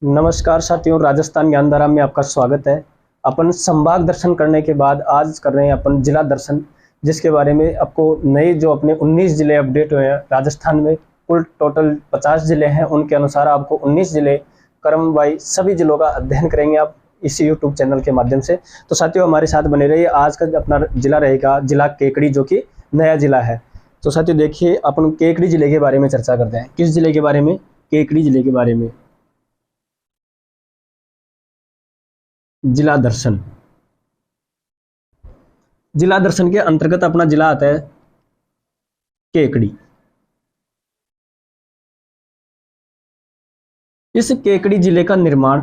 नमस्कार साथियों, राजस्थान ज्ञानधारा में आपका स्वागत है। अपन संभाग दर्शन करने के बाद आज कर रहे हैं अपन जिला दर्शन, जिसके बारे में आपको नए जो अपने 19 जिले अपडेट हुए हैं राजस्थान में। कुल टोटल 50 जिले हैं, उनके अनुसार आपको 19 जिले क्रम वाइज सभी जिलों का अध्ययन करेंगे आप इसी यूट्यूब चैनल के माध्यम से। तो साथियों हमारे साथ बने रहिए। आज का अपना जिला रहेगा जिला केकड़ी, जो कि नया जिला है। तो साथियों देखिए, अपन केकड़ी जिले के बारे में चर्चा करते हैं। किस जिले के बारे में? केकड़ी जिले के बारे में। जिला दर्शन, जिला दर्शन के अंतर्गत अपना जिला आता है केकड़ी। इस केकड़ी जिले का निर्माण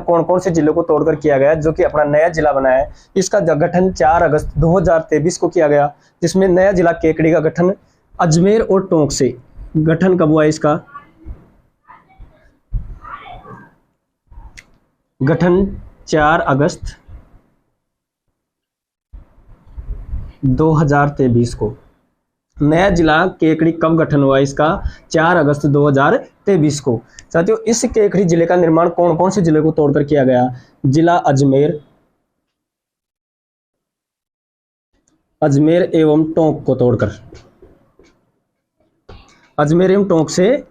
कौन कौन से जिलों को तोड़कर किया गया, जो कि अपना नया जिला बना है। इसका गठन 4 अगस्त 2023 को किया गया, जिसमें नया जिला केकड़ी का गठन अजमेर और टोंक से। गठन कब हुआ इसका? गठन 4 अगस्त 2023 को। नया जिला केकड़ी कब गठन हुआ इसका? 4 अगस्त 2023 को। साथियों इस केकड़ी जिले का निर्माण कौन कौन से जिले को तोड़कर किया गया? जिला अजमेर एवं टोंक को तोड़कर। अजमेर एवं टोंक से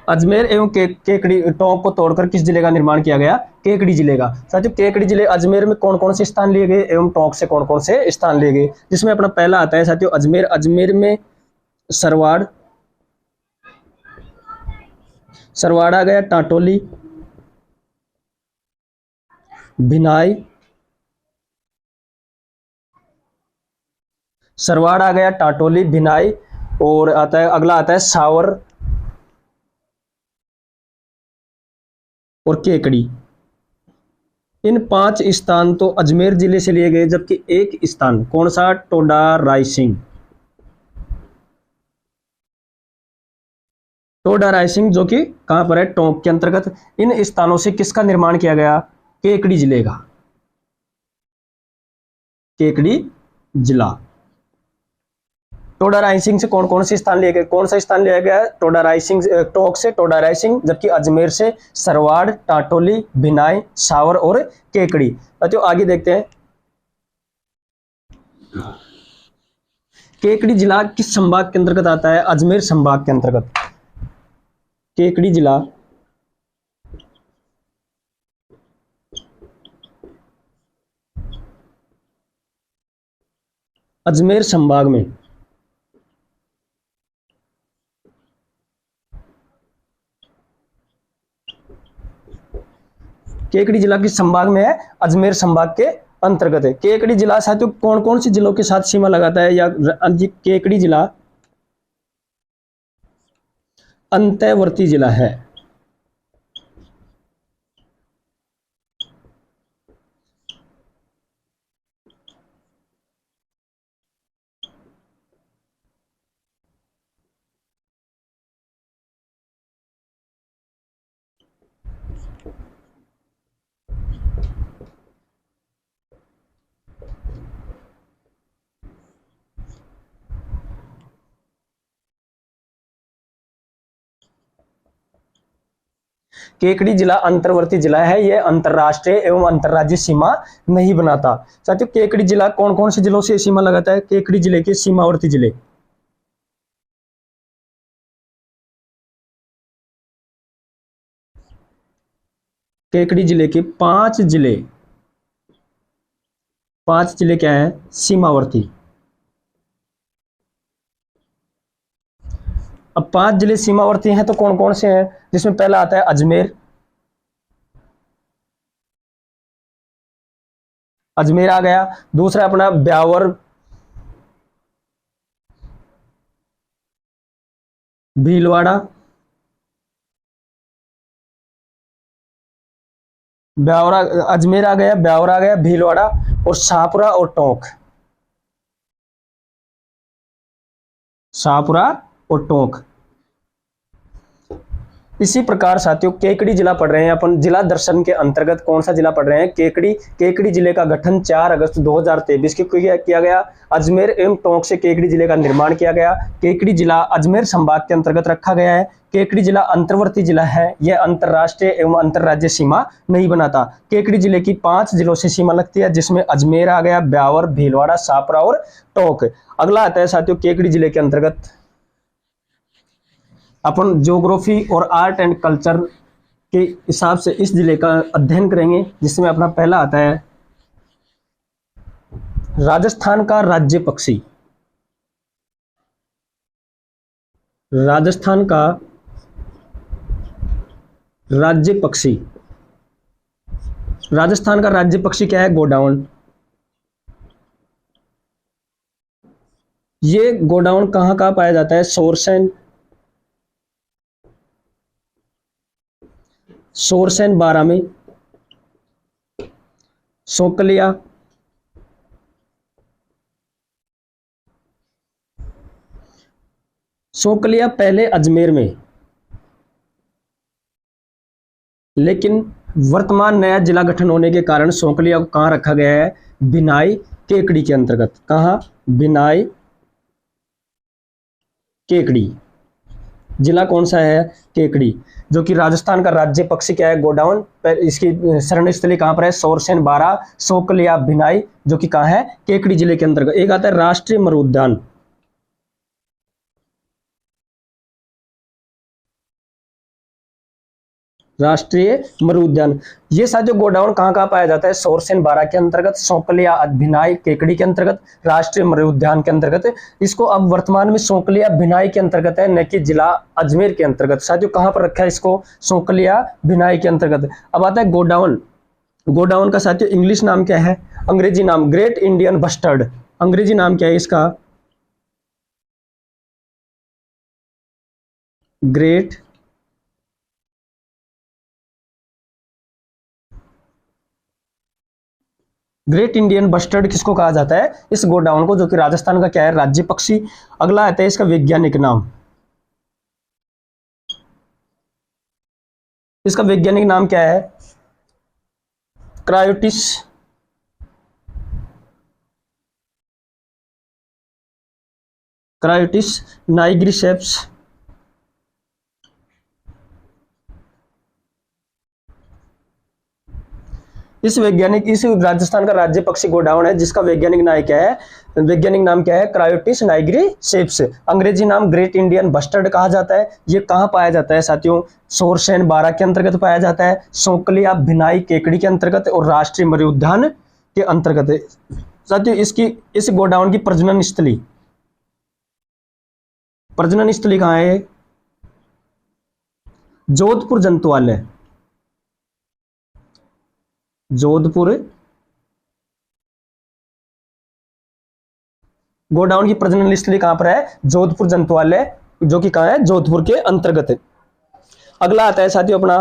अजमेर एवं केकड़ी टोंक को तोड़कर किस जिले का निर्माण किया गया? केकड़ी जिले का। साथियों केकड़ी जिले अजमेर में कौन कौन से स्थान लिए गए एवं टोंक से कौन कौन से स्थान लिए गए? जिसमें अपना पहला आता है साथियों अजमेर में सरवाड़ आ गया, टाटोली, भिनाई, सरवाड़ आ गया, टाटोली, भिनाई, और अगला आता है सावर और केकड़ी। इन 5 स्थान तो अजमेर जिले से लिए गए, जबकि एक स्थान कौन सा? टोडा रायसिंह, जो कि कहां पर है? टोंक के अंतर्गत। इन स्थानों से किसका निर्माण किया गया? केकड़ी जिले का। केकड़ी जिला। टोडा रायसिंह से कौन कौन से स्थान लिए गए? कौन सा स्थान लिया गया? टोंक से टोडा रायसिंह, जबकि अजमेर से सरवाड़, टाटोली, भिनाई, सावर और केकड़ी। तो आगे देखते हैं। केकड़ी जिला किस संभाग के अंतर्गत आता है? अजमेर संभाग के अंतर्गत। केकड़ी जिला अजमेर संभाग में। केकड़ी जिला किस संभाग में है? अजमेर संभाग के अंतर्गत है। केकड़ी जिला साथियों कौन कौन से जिलों के साथ सीमा लगाता है? या केकड़ी जिला अंतर्वर्ती जिला है। केकड़ी जिला अंतर्वर्ती जिला है। यह अंतरराष्ट्रीय एवं अंतरराज्यीय सीमा नहीं बनाता। साथियों केकड़ी जिला कौन कौन से जिलों से सीमा लगाता है? केकड़ी जिले के सीमावर्ती जिले। केकड़ी जिले के 5 जिले क्या हैं? सीमावर्ती। अब 5 जिले सीमावर्ती हैं तो कौन कौन से हैं? जिसमें पहला आता है अजमेर आ गया। दूसरा अपना ब्यावर, भीलवाड़ा, अजमेर आ गया, ब्यावर आ गया, भीलवाड़ा और शाहपुरा और टोंक। शाहपुरा और टोंक। इसी प्रकार साथियों केकड़ी जिला पढ़ रहे हैं अपन, जिला दर्शन के अंतर्गत कौन सा जिला पढ़ रहे हैं, केकड़ी। केकड़ी जिले का गठन 4 अगस्त 2023 को किया गया। अजमेर एवं टोंक से केकड़ी जिले का निर्माण किया गया। केकड़ी जिला अजमेर संभाग के अंतर्गत रखा गया है। केकड़ी जिला अंतर्वर्ती जिला है, यह अंतर्राष्ट्रीय एवं अंतर्राज्यीय सीमा नहीं बनाता। केकड़ी जिले की 5 जिलों से सीमा लगती है, जिसमें अजमेर आ गया, ब्यावर, भीलवाड़ा, छापरा और टोंक। अगला आता है साथियों केकड़ी जिले के अंतर्गत अपन ज्योग्राफी और आर्ट एंड कल्चर के हिसाब से इस जिले का अध्ययन करेंगे, जिसमें अपना पहला आता है राजस्थान का राज्य पक्षी। राजस्थान का राज्य पक्षी, राजस्थान का राज्य पक्षी क्या है, गोडाउन। ये गोडाउन कहां कहां पाया जाता है, सोरसेन 12 में, सोकलिया, सोकलिया पहले अजमेर में, लेकिन वर्तमान नया जिला गठन होने के कारण सोकलिया को कहां रखा गया है, बिनाई केकड़ी के अंतर्गत। कहां, बिनाई केकड़ी। जिला कौन सा है, केकड़ी, जो कि राजस्थान का राज्य पक्षी क्या है, गोडाउन। इसकी शरण स्थली कहां पर है, सोरसेन 12, सोकलिया, भिनाई, जो कि कहां है, केकड़ी जिले के अंतर्गत। एक आता है राष्ट्रीय मरुद्यान। राष्ट्रीय मरुद्यान, ये साथियों गोडाउन कहां कहां पाया जाता है, सोरसेन 12 के अंतर्गत, सोकलिया, भिनाई, केकड़ी के अंतर्गत, राष्ट्रीय मरुद्यान के अंतर्गत। इसको अब वर्तमान में सोकलिया, भिनाई के अंतर्गत है, न कि जिला अजमेर के अंतर्गत। साथियों कहां पर रखा है इसको, सोकलिया, भिनाई के अंतर्गत। अब आता है गोडाउन। गोडाउन का साथियों इंग्लिश नाम क्या है, अंग्रेजी नाम ग्रेट इंडियन बस्टर्ड। अंग्रेजी नाम क्या है इसका, ग्रेट ग्रेट इंडियन बस्टर्ड किसको कहा जाता है, इस गोडाउन को, जो कि राजस्थान का क्या है, राज्य पक्षी। अगला आता है इसका वैज्ञानिक नाम। इसका वैज्ञानिक नाम क्या है, क्रायोटिस नाइग्रिसेप्स। इस राजस्थान का राज्य पक्षी गोडाउन है, जिसका वैज्ञानिक नाम क्या है, क्रायोटिस नाइग्रिसेप्स। अंग्रेजी नाम ग्रेट इंडियन बस्टर्ड कहा जाता है। ये कहां पाया जाता है साथियों, सोरसेन 12 के अंतर्गत पाया जाता है, सोकलिया, भिनाई, केकड़ी के अंतर्गत और राष्ट्रीय मरुद्यान के अंतर्गत है। साथियों इस गोडाउन की प्रजनन स्थली कहां है, जोधपुर जंतुआलय। जोधपुर गोडाउन की प्रजनन स्थली कहां पर है, जोधपुर जंतुआलय, जो कि कहां है, जोधपुर के अंतर्गत है। अगला आता है साथियों अपना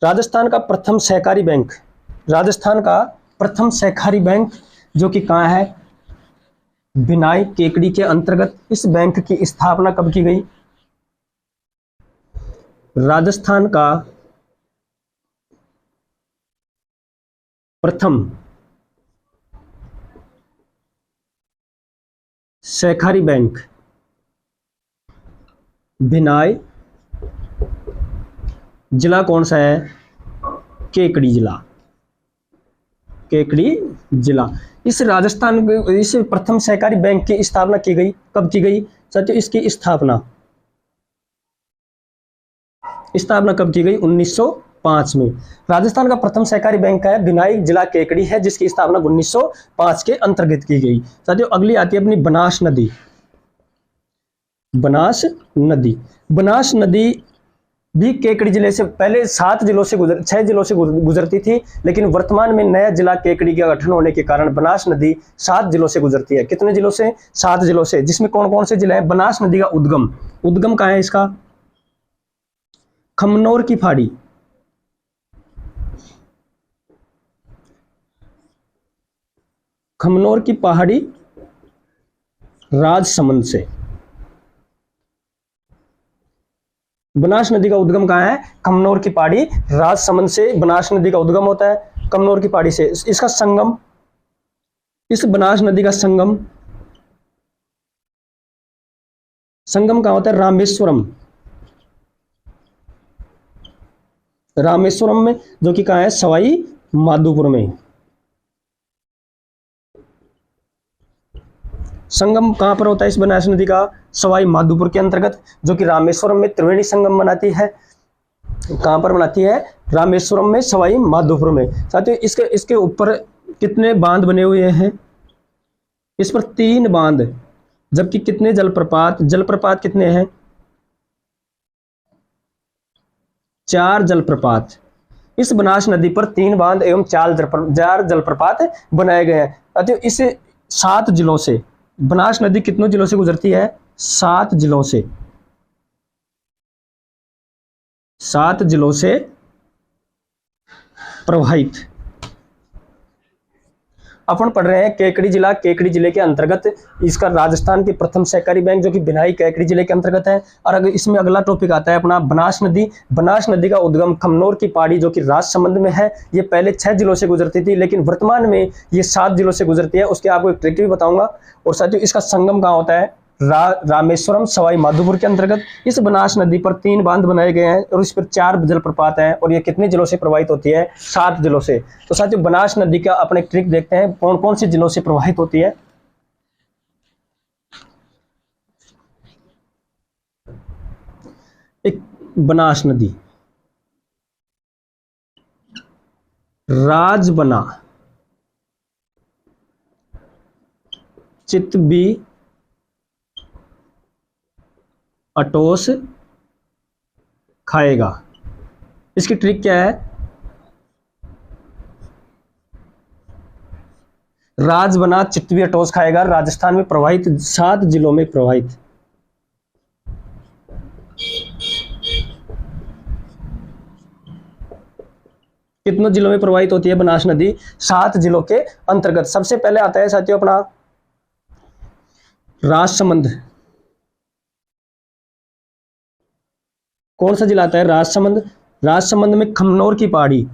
राजस्थान का प्रथम सहकारी बैंक। राजस्थान का प्रथम सहकारी बैंक, जो कि कहां है, भिनाई, केकड़ी के अंतर्गत। इस बैंक की स्थापना कब की गई, राजस्थान का प्रथम सहकारी बैंक, भिनाई, जिला कौन सा है, केकड़ी जिला। केकड़ी जिला। इस प्रथम सहकारी बैंक की स्थापना की गई, कब की गई साथियों, इसकी स्थापना कब की गई, 1905 में। राजस्थान का प्रथम सहकारी बैंक है भिनाई, जिला केकड़ी है, जिसकी स्थापना 1905 के अंतर्गत की गई। साथियों अगली आती है अपनी बनास नदी। बनास नदी भी केकड़ी जिले से पहले 6 जिलों से गुजरती थी, लेकिन वर्तमान में नया जिला केकड़ी का गठन होने के कारण बनास नदी 7 जिलों से गुजरती है। कितने जिलों से, 7 जिलों से, जिसमें कौन कौन से जिले हैं, बनास नदी का उद्गम कहां है इसका, खमनोर की फाड़ी। खमनोर की पहाड़ी राजसमंद से। बनास नदी का उद्गम कहाँ है? कमनौर की पहाड़ी, राजसमंद से बनास नदी का उद्गम होता है, कमनौर की पहाड़ी से। इसका संगम, इस बनास नदी का संगम कहाँ होता है? रामेश्वरम। रामेश्वरम में, जो कि कहाँ है? सवाई माधोपुर में। संगम कहाँ पर होता है इस बनास नदी का? सवाई माधोपुर के अंतर्गत, जो कि रामेश्वरम में त्रिवेणी संगम बनाती है। कहाँ पर बनाती है? रामेश्वरम में, सवाई माधोपुर में। साथियों, इसके ऊपर कितने बांध बने हुए हैं? इस पर 3 बांध, जबकि कितने जलप्रपात कितने हैं? 4 जलप्रपात। इस बनास नदी पर 3 बांध एवं 4 जलप्रपात बनाए गए हैं। साथियों, इस 7 जिलों से बनास नदी कितनों जिलों से गुजरती है? 7 जिलों से। 7 जिलों से प्रवाहित। अपन पढ़ रहे हैं केकड़ी जिला। केकड़ी जिले के अंतर्गत इसका राजस्थान की प्रथम सहकारी बैंक, जो कि भिलाई केकड़ी जिले के अंतर्गत है। और अगर इसमें अगला टॉपिक आता है अपना बनास नदी। बनास नदी का उद्गम खमनौर की पहाड़ी, जो कि राजसमंद में है। ये पहले 6 जिलों से गुजरती थी, लेकिन वर्तमान में ये 7 जिलों से गुजरती है। उसके आपको एक ट्रिक भी बताऊंगा। और साथियों, इसका संगम कहाँ होता है? रामेश्वरम, सवाई माधोपुर के अंतर्गत। इस बनास नदी पर 3 बांध बनाए गए हैं और इस पर 4 जलप्रपात हैं। और ये कितने जिलों से प्रवाहित होती है? 7 जिलों से। तो साथियों, बनास नदी का अपने ट्रिक देखते हैं, कौन कौन से जिलों से प्रवाहित होती है। एक बनास नदी राजबना, चितबी, अटोस खाएगा। इसकी ट्रिक क्या है? राजबना, चितबी, अटोस खाएगा, राजस्थान में प्रवाहित, 7 जिलों में प्रवाहित। कितनों जिलों में प्रवाहित होती है बनास नदी? 7 जिलों के अंतर्गत। सबसे पहले आता है साथियों अपना राजसमंद। कौन सा जिला आता है? राजसमंद। राजसमंद में खमनौर की पहाड़ी,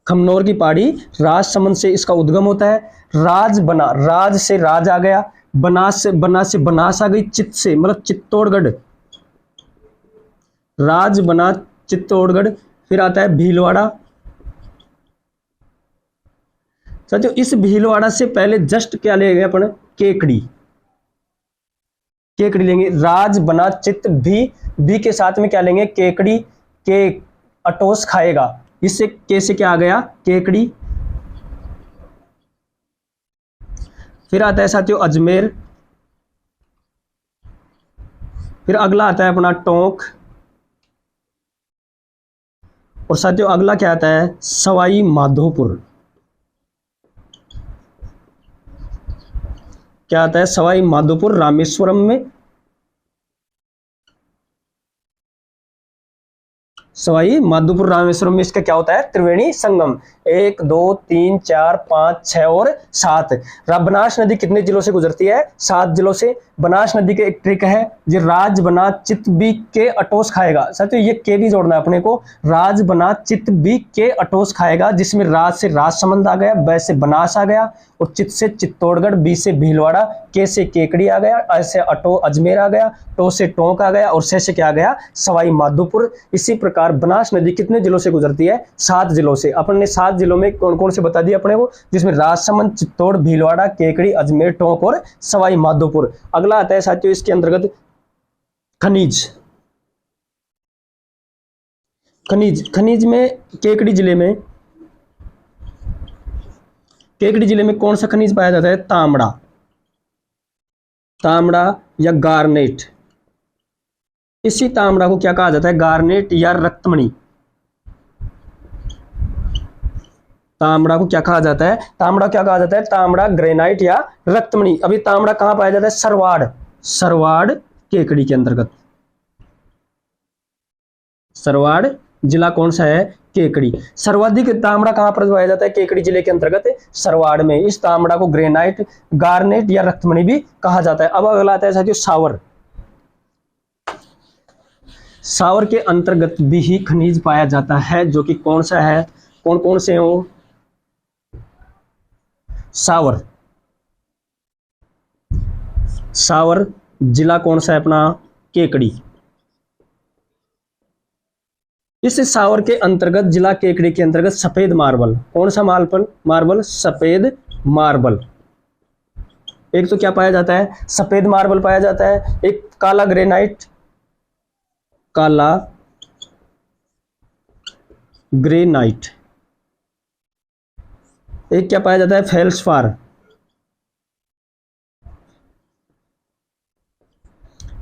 खमनौर की पहाड़ी, राजसमंद से इसका उद्गम होता है। राजबना, राज से राज आ गया, बनास से बनास आ गई, चित्त से मतलब चित्तौड़गढ़, राजबना, चित्तौड़गढ़। फिर आता है भीलवाड़ा। साथियों, इस भीलवाड़ा से पहले जस्ट क्या लेंगे अपन? केकड़ी। केकड़ी लेंगे। राज, बना, चित्त, भी के साथ में क्या लेंगे? केकड़ी। के अटोस खाएगा, इससे कैसे क्या आ गया? केकड़ी। फिर आता है साथियों अजमेर। फिर अगला आता है अपना टोंक। और साथियों अगला क्या आता है? सवाई माधोपुर। क्या आता है? सवाई माधोपुर, रामेश्वरम में। सवाई माधोपुर, रामेश्वरम में इसका क्या होता है? त्रिवेणी संगम। 1 2 3 4 5 6 और 7। बनास नदी कितने जिलों से गुजरती है? 7 जिलों से। बनास नदी के एक ट्रिक है, जो राज, बना, चित्त, बी, के अटोस खाएगा। साथियों, ये के भी जोड़ना है अपने को। राज, बना, चित्त, बी, के अटोस खाएगा, जिसमें राज से राजसमंद आ गया, ब से बनास आ गया, और चित्त से चित्तौड़गढ़, बी से भीलवाड़ा, के से केकड़ी आ गया, ऐसे अटो अजमेर आ गया, टो से टोंक आ गया, और से क्या आ गया? सवाई माधोपुर। इसी प्रकार बनास नदी कितने जिलों से गुजरती है? 7 जिलों से। अपन ने 7 जिलों में कौन कौन से बता दिए अपने को, जिसमें राजसमंद, चित्तौड़, भीलवाड़ा, केकड़ी, अजमेर, टोंक और सवाई माधोपुर। अगला आता है साथियों इसके अंतर्गत खनिज। खनिज में केकड़ी जिले में कौन सा खनिज पाया जाता है? तांबड़ा या गार्नेट। इसी तांबड़ा को क्या कहा जाता है? गार्नेट या रक्तमणि। तांबड़ा को क्या कहा जाता है? तांबड़ा ग्रेनाइट या रक्तमणि। अभी तांबड़ा कहां पाया जाता है? सरवाड़ केकड़ी के अंतर्गत। सरवाड़ जिला कौन सा है? केकड़ी। सर्वाधिक तांबड़ा कहां पर पाया जाता है? केकड़ी जिले के अंतर्गत सरवाड़ में। इस तांबड़ा को ग्रेनाइट, गार्नेट या रक्तमणि भी कहा जाता है। अब अगला आता है साथियों सावर। सावर के अंतर्गत भी खनिज पाया जाता है, जो कि कौन सा है? कौन कौन से हो? सावर। सावर जिला कौन सा है अपना? केकड़ी। इस सावर के अंतर्गत, जिला केकड़ी के अंतर्गत सफेद मार्बल, कौन सा मार्बल? मार्बल सफेद मार्बल। एक तो क्या पाया जाता है? सफेद मार्बल पाया जाता है। एक काला ग्रेनाइट, काला ग्रेनाइट। एक क्या पाया जाता है? Felspar,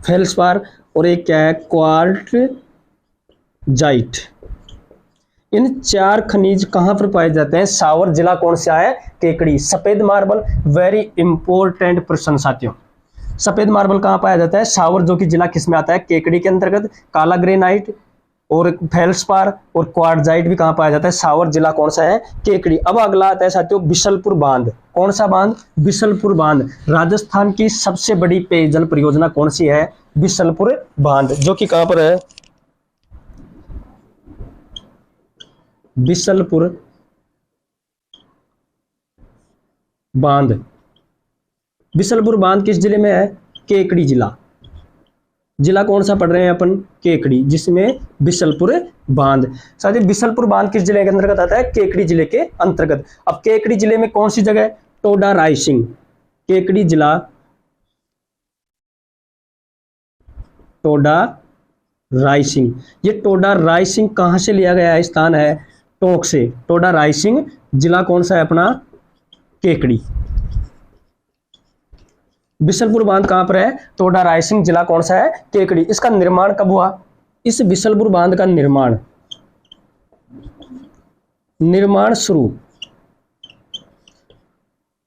felspar. और एक क्या है? क्वार्टजाइट। इन 4 खनिज कहां पर पाए जाते हैं? सावर जिला कौन सा है? केकड़ी। सफेद मार्बल, वेरी इंपॉर्टेंट प्रश्न साथियों। सफेद मार्बल कहां पाया जाता है? सावर, जो कि जिला किस में आता है? केकड़ी के अंतर्गत। काला ग्रेनाइट और फेल्सपार और क्वार्टजाइट भी कहां पाया जाता है? सावर जिला कौन सा है? केकड़ी। अब अगला आता है साथियों बिशलपुर बांध। कौन सा बांध? बिशलपुर बांध। राजस्थान की सबसे बड़ी पेयजल परियोजना कौन सी है? बिशलपुर बांध, जो कि कहां पर है? बिशलपुर बांध। बिशलपुर बांध किस जिले में है? केकड़ी जिला। जिला कौन सा पढ़ रहे हैं अपन? केकड़ी, जिसमें बिशलपुर बांध। साथियों बिशलपुर बांध किस जिले के अंतर्गत आता है? केकड़ी जिले के अंतर्गत। अब केकड़ी जिले में कौन सी जगह? टोडा रायसिंह। केकड़ी जिला टोडा रायसिंह। ये टोडा रायसिंह कहां से लिया गया है? स्थान है टोंक से। टोडा रायसिंह जिला कौन सा है अपना? केकड़ी। बिशलपुर बांध कहां पर है? टोडा रायसिंह जिला कौन सा है? केकड़ी। इसका निर्माण कब हुआ? इस बिशलपुर बांध का निर्माण शुरू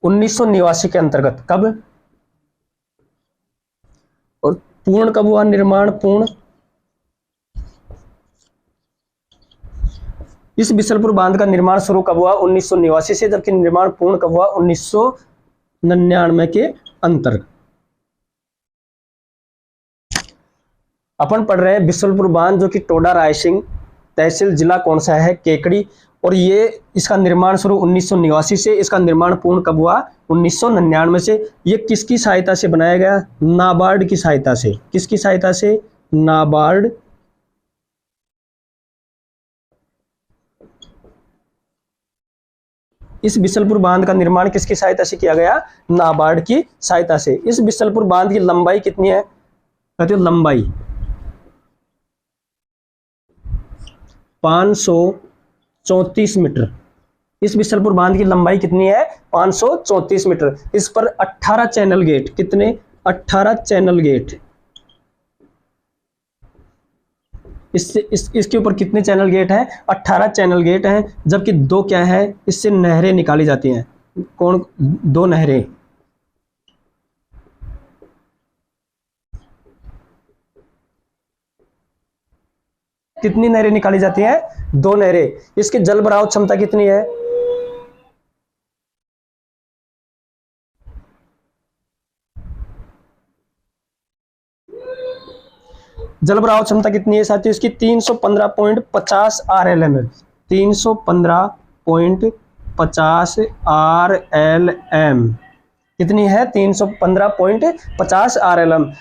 1989 के अंतर्गत। कब? और पूर्ण कब हुआ निर्माण? पूर्ण इस बिशलपुर बांध का निर्माण शुरू कब हुआ? 1989 से, जबकि निर्माण पूर्ण कब हुआ? 1999 के अंतर्गत। अपन पढ़ रहे हैं बिशलपुर बांध, जो कि टोडा रायसिंह तहसील, जिला कौन सा है? केकड़ी। और ये इसका निर्माण शुरू 1989 से, इसका निर्माण पूर्ण कब हुआ? 1999 से। ये किसकी सहायता से बनाया गया? नाबार्ड की सहायता से। किसकी सहायता से? नाबार्ड। इस बिशलपुर बांध का निर्माण किसकी सहायता से किया गया? नाबार्ड की सहायता से। इस बिशलपुर बांध की लंबाई कितनी है? कहते हो लंबाई 534 मीटर। इस बिशलपुर बांध की लंबाई कितनी है? 534 मीटर। इस पर 18 चैनल गेट। कितने? 18 चैनल गेट। इसके ऊपर कितने चैनल गेट हैं? 18 चैनल गेट हैं। जबकि 2 क्या है? इससे नहरें निकाली जाती हैं। कौन? 2 नहरें। कितनी नहरें निकाली जाती हैं? 2 नहरें। इसकी जल भराव क्षमता कितनी है? जल भराव क्षमता कितनी है साथियों? इसकी 315.50 RLM है। 315.50 RLM कितनी है? 315.50 RLM।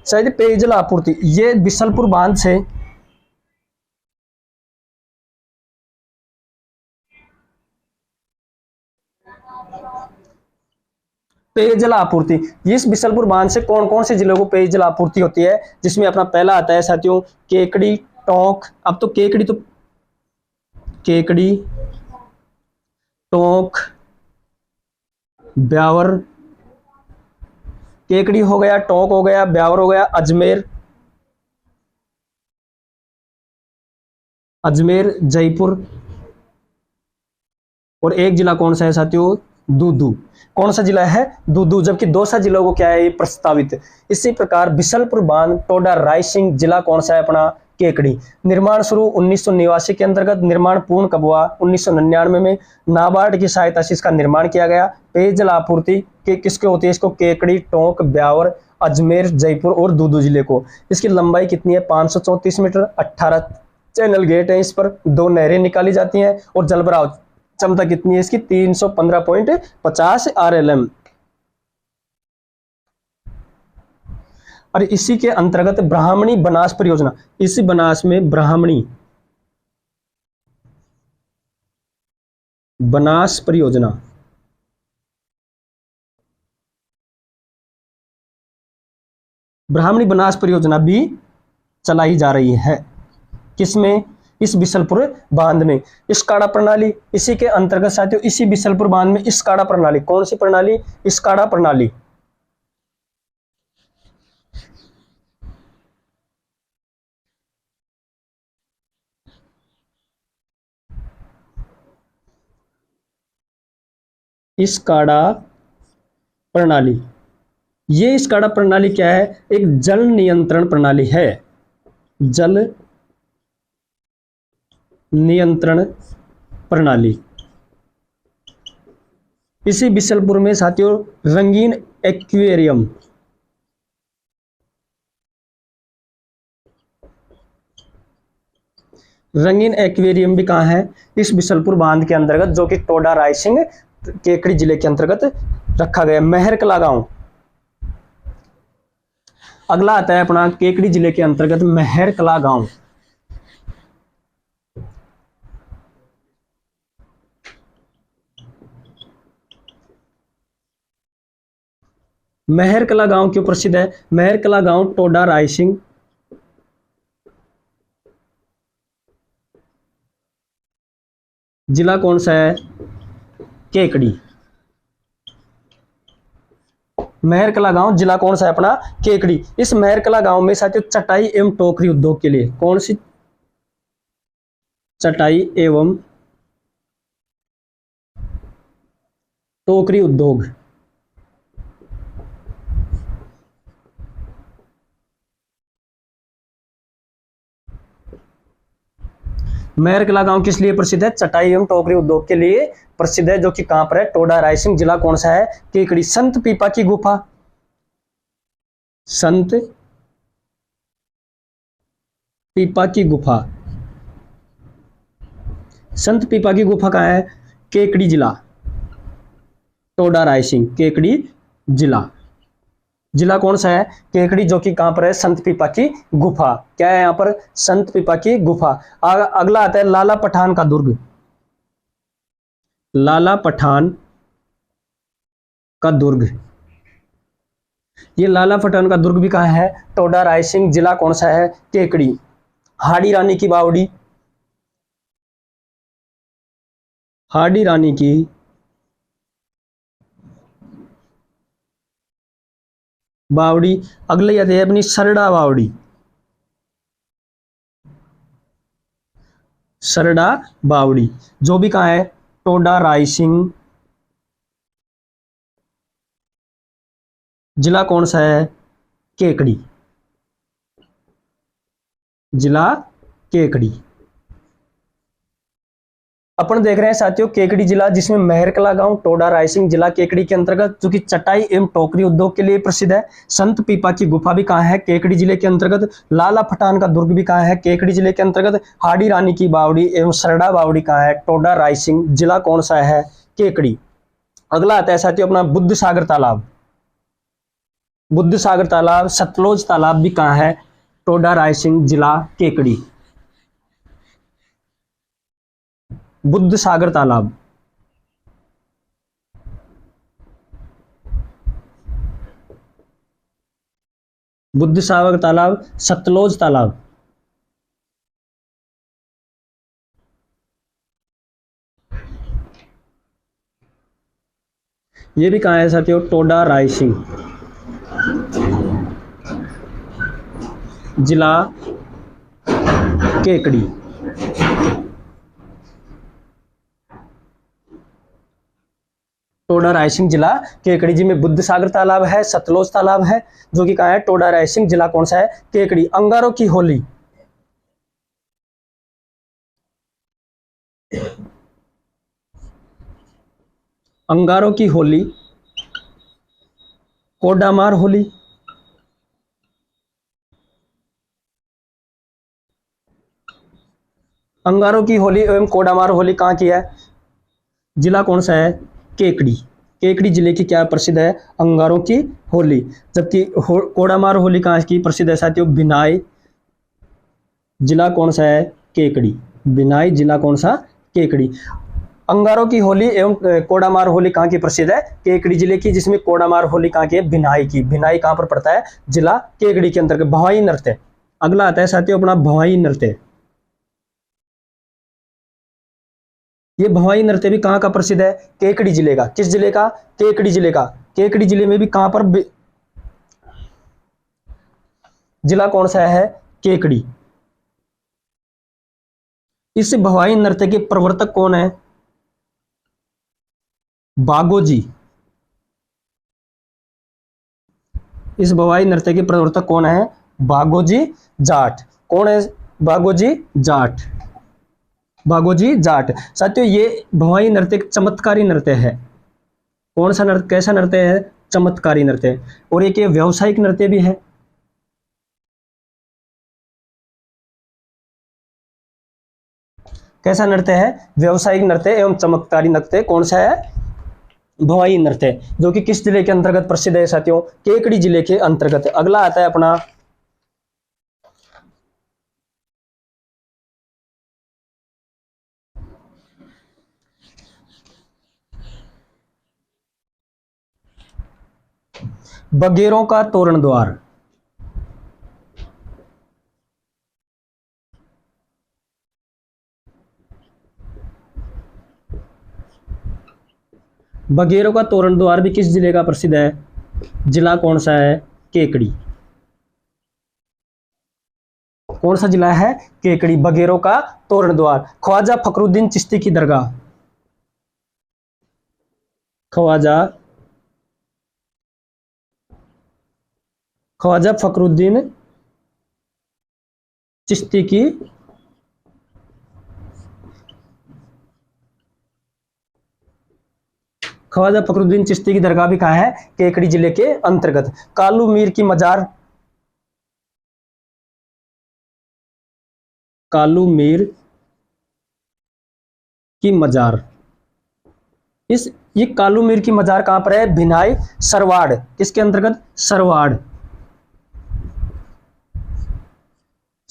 शायद पेयजल आपूर्ति, ये बिशलपुर बांध से पेयजल आपूर्ति। इस बिशलपुर बांध से कौन कौन से जिलों को पेयजल आपूर्ति होती है? जिसमें अपना पहला आता है साथियों केकड़ी, टोंक। अब तो केकड़ी टोंक, ब्यावर। केकड़ी हो गया, टोंक हो गया, ब्यावर हो गया, अजमेर, जयपुर। और एक जिला कौन सा है साथियों? दूदू। कौन सा जिला है? दूदू। जबकि 2 सा जिलों को क्या है ये प्रस्तावित। इसी प्रकार बिशलपुर बांध, टोडा रायसिंह जिला कौन सा है अपना? केकड़ी। निर्माण शुरू 1989 के अंतर्गत, निर्माण पूर्ण कब हुआ? 1999 में। नाबार्ड की सहायता से इसका निर्माण किया गया। पेयजल आपूर्ति के किसके होती है? इसको केकड़ी, टोंक, ब्यावर, अजमेर, जयपुर और दूदू जिले को। इसकी लंबाई कितनी है? 534 मीटर। 18 चैनल गेट है इस पर, 2 नहरें निकाली जाती हैं और जलभराव क्षमता कितनी है इसकी? 315.50 RLM। और इसी के अंतर्गत ब्राह्मणी बनास परियोजना, इसी बनास में ब्राह्मणी बनास परियोजना ब्राह्मणी बनास परियोजना भी चलाई जा रही है। किसमें? इस बिसलपुर बांध में। स्काडा प्रणाली, इसी के अंतर्गत साथियों, इसी बिसलपुर बांध में स्काडा प्रणाली। कौन सी प्रणाली? स्काडा प्रणाली। स्काडा प्रणाली, ये स्काडा प्रणाली क्या है? एक जल नियंत्रण प्रणाली है। जल नियंत्रण प्रणाली। इसी बिसलपुर में साथियों रंगीन एक्वेरियम, रंगीन एक्वेरियम भी कहाँ है? इस बिसलपुर बांध के अंतर्गत, जो कि टोडा रायसिंह केकड़ी जिले के अंतर्गत रखा गया। महरकला गांव अगला आता है अपना, केकड़ी जिले के अंतर्गत महरकला गांव। महरकला गांव क्यों प्रसिद्ध है? महरकला गांव टोडा रायसिंह जिला कौन सा है? केकड़ी। महरकला गांव जिला कौन सा है अपना? केकड़ी। इस महरकला गांव में साथियों चटाई एवं टोकरी उद्योग के लिए, कौन सी? चटाई एवं टोकरी उद्योग। महरकला गांव किस लिए प्रसिद्ध है? चटाई एवं टोकरी उद्योग के लिए प्रसिद्ध है, जो कि कहां पर है? टोडा रायसिंह जिला कौन सा है? केकड़ी। संत पीपा की गुफा, संत पीपा की गुफा, संत पीपा की गुफा कहां है? केकड़ी जिला। टोडा रायसिंह केकड़ी जिला, जिला कौन सा है? केकड़ी, जो कि कहां पर है? संत पीपा की गुफा। क्या है यहां पर? संत पीपा की गुफा। अगला आता है लाला पठान का दुर्ग। लाला पठान का दुर्ग, ये लाला पठान का दुर्ग भी कहां है? टोडा रायसिंह जिला कौन सा है? केकड़ी। हाड़ी रानी की बावड़ी, हाड़ी रानी की बावड़ी। अगले आते हैं अपनी सरडा बावड़ी, सरडा बावड़ी, जो भी कहां है? टोडा रायसिंह जिला कौन सा है? केकड़ी, जिला केकड़ी। अपन देख रहे हैं साथियों केकड़ी जिला, जिसमें महरकला गांव टोडा रायसिंह जिला केकड़ी के अंतर्गत, जो कि चटाई एवं टोकरी उद्योग के लिए प्रसिद्ध है। संत पीपा की गुफा भी कहां है? केकड़ी जिले के अंतर्गत। लाला पठान का दुर्ग भी कहां है? केकड़ी जिले के अंतर्गत। हाड़ी रानी की बावड़ी एवं सरडा बावड़ी कहां है? टोडा रायसिंह जिला कौन सा है? केकड़ी। अगला आता है साथियों अपना बुद्ध सागर तालाब। बुद्ध सागर तालाब, सतलुज तालाब भी कहां है? टोडा रायसिंह जिला केकड़ी। बुद्ध सागर तालाब, बुद्ध सागर तालाब, सतलुज तालाब, ये भी कहां है साथियों? टोडा रायसिंह जिला केकड़ी। टोडा रायसिंह जिला केकड़ी जी में बुद्ध सागर तालाब है, सतलुज तालाब है, जो कि कहां है? टोडा रायसिंह जिला कौन सा है? केकड़ी। अंगारों की होली, अंगारों की होली, कोडामार होली, अंगारों की होली एवं कोडामार होली कहाँ की है? जिला कौन सा है? केकड़ी। केकड़ी जिले की क्या प्रसिद्ध है? अंगारों की होली। जबकि कोडामार होली कहाँ की प्रसिद्ध है साथियों? भिनाई। जिला कौन सा है? केकड़ी। भिनाई जिला कौन सा? केकड़ी। अंगारों की होली एवं कोडामार होली कहाँ की प्रसिद्ध है? केकड़ी जिले की, जिसमें कोडामार होली कहाँ की है? भिनाई की। भिनाई कहाँ पर पड़ता है? जिला केकड़ी के अंतर्गत। भवाई नृत्य अगला आता है साथियों अपना भवाई नृत्य। ये भवाई नृत्य भी कहाँ का प्रसिद्ध है? केकड़ी जिले का। किस जिले का? केकड़ी जिले का। केकड़ी जिले में भी कहाँ पर? जिला कौन सा है? केकड़ी। इस भवाई नृत्य के प्रवर्तक कौन है? बागोजी। इस भवाई नृत्य के प्रवर्तक कौन है? बागोजी जाट। कौन है? बागोजी जाट। बागोजी जाट। साथियों ये भवाई नृत्य एक चमत्कारी नृत्य है। कौन सा नृत्य? कैसा नृत्य है? चमत्कारी नृत्य। और एक ये व्यावसायिक नृत्य भी है। कैसा नृत्य है? व्यावसायिक नृत्य एवं चमत्कारी नृत्य। कौन सा है? भवाई नृत्य, जो कि किस जिले के अंतर्गत प्रसिद्ध है साथियों? केकड़ी जिले के अंतर्गत। अगला आता है अपना बगेरों का तोरण द्वार। बगेरों का तोरण द्वार भी किस जिले का प्रसिद्ध है? जिला कौन सा है? केकड़ी। कौन सा जिला है? केकड़ी। बगेरों का तोरण द्वार। ख्वाजा फखरुद्दीन चिश्ती की दरगाह। ख्वाजा फखरुद्दीन चिश्ती की ख्वाजा फखरुद्दीन चिश्ती की दरगाह भी कहाँ है? केकड़ी जिले के अंतर्गत। कालू मीर की मजार। कालू मीर की मजार। ये कालू मीर की मजार कहां पर है? भिनाई सरवाड़। किसके अंतर्गत? सरवाड़।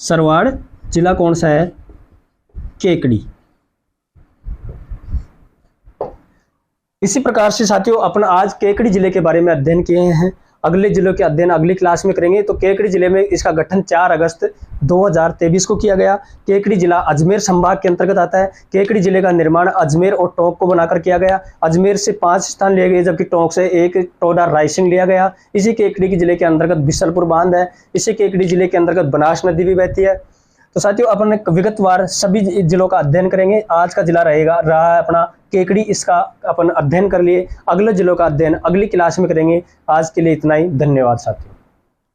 सरवाड़ जिला कौन सा है? केकड़ी। इसी प्रकार से साथियों अपन आज केकड़ी जिले के बारे में अध्ययन किए हैं। अगले जिलों के अध्ययन अगली क्लास में करेंगे। तो केकड़ी जिले में इसका गठन 4 अगस्त 2023 को किया गया। केकड़ी जिला अजमेर संभाग के अंतर्गत आता है। केकड़ी जिले का निर्माण अजमेर और टोंक को बनाकर किया गया। अजमेर से 5 स्थान लिए गए, जबकि टोंक से 1 टोडा रायसिंग लिया गया। इसी केकड़ी के जिले के अंतर्गत बिसलपुर बांध है। इसी केकड़ी जिले के अंतर्गत बनास नदी भी बहती है। तो साथियों अपन विगतवार सभी जिलों का अध्ययन करेंगे। आज का जिला रहा है अपना केकड़ी। इसका अपन अध्ययन कर लिए। अगले जिलों का अध्ययन अगली क्लास में करेंगे। आज के लिए इतना ही। धन्यवाद साथियों।